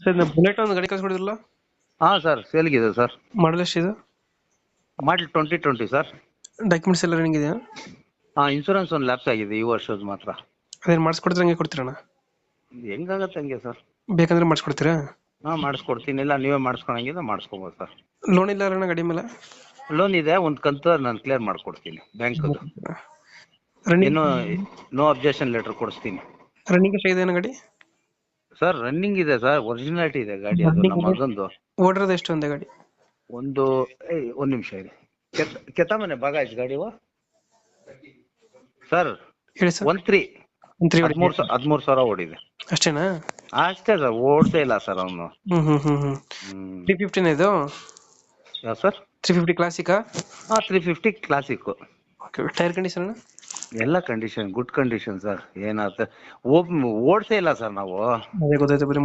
Sir bullet ಒಂದು ಗಾಡಿ ಕಳ್ಸ್ಕೊಡಿದ್ರಲ್ಲ, ಹಾಂ ಸರ್ ಸೇಲ್ಗಿದೆ ಸರ್. ಮಾಡಲ್ ಎಷ್ಟಿದೆ? ಮಾಡಲ್ 2020 ಸರ್. ಡಾಕ್ಯುಮೆಂಟ್ಸ್ ಎಲ್ಲ ರನ್ನಿಂಗ್ ಇದೆಯಾ? ಹಾಂ ಇನ್ಸೂರೆನ್ಸ್ ಒಂದು ಲ್ಯಾಪ್ಸ್ ಆಗಿದೆ ಈ ವರ್ಷದ ಮಾತ್ರ. ಅದೇನು ಮಾಡಿಸ್ಕೊಡ್ತೀರ ಹಂಗೆ ಕೊಡ್ತೀರಣ್ಣ? ಹೆಂಗಾಗತ್ತೆ ಹಂಗೆ ಸರ್. ಬೇಕಂದ್ರೆ ಮಾಡಿಸ್ಕೊಡ್ತೀರಾ? ಹಾಂ ಮಾಡಿಸ್ಕೊಡ್ತೀನಿ, ಇಲ್ಲ ನೀವೇ ಮಾಡಿಸ್ಕೊಳಂಗಿದ್ರೆ ಮಾಡಿಸ್ಕೊಬೋದು ಸರ್. ಲೋನ್ ಇಲ್ಲ ಅಣ್ಣ ಗಾಡಿ ಮೇಲೆ? ಲೋನ್ ಇದೆ, ಒಂದು ಕಂತು ನಾನು ಕ್ಲಿಯರ್ ಮಾಡಿಕೊಡ್ತೀನಿ ಬ್ಯಾಂಕದು. ರನ್ನಿಂಗ್ ಇನ್ನು ನೋ ಅಬ್ಜೆಕ್ಷನ್ ಲೆಟರ್ ಕೊಡಿಸ್ತೀನಿ ರನ್ನಿಂಗ್ ಎಷ್ಟಾಗಿದೆ ಅಣ್ಣ ಗಾಡಿ? ಸರ್. ರನ್ನಿಂಗ್ ಇದೆ ಸರ್, ಒರಿಜಿನಾಲಿಟಿ ಇದೆ ಗಾಡಿ. ಅದು ನಮ್ಮ ಮಗಂದು. ಓಡಿರೋದು ಎಷ್ಟು ಒಂದೇ ಗಾಡಿ? ಒಂದು ನಿಮಿಷ ಇದೆ. ಕೆತ್ತಮನೆ ಭಾಗ ಆಯ್ತು ಗಾಡಿವು ಸರ್. ಹೇಳಿ ಸರ್. 13,000 ಓಡಿದೆ ಅಷ್ಟೇನಾ? ಅಷ್ಟೇ ಸರ್, ಓಡ್ಸೇ ಇಲ್ಲ ಸರ್ ಅವನು. 350 ಇದು? ಯಾವ ಸರ್? 350 ಕ್ಲಾಸಿಕಾ? ಹಾಂ 350 ಕ್ಲಾಸಿಕ್. ಓಕೆ. Tyre condition? ಎಲ್ಲ ಕಂಡೀಷನ್ ಗುಡ್ ಕಂಡೀಷನ್ ಸರ್. ಏನಾಗುತ್ತೆ ಓಡ್ಸೇ ಇಲ್ಲ ಸರ್ ನಾವು. ಅದೇ ಗೊತ್ತಾಯ್ತು, ಬರೀ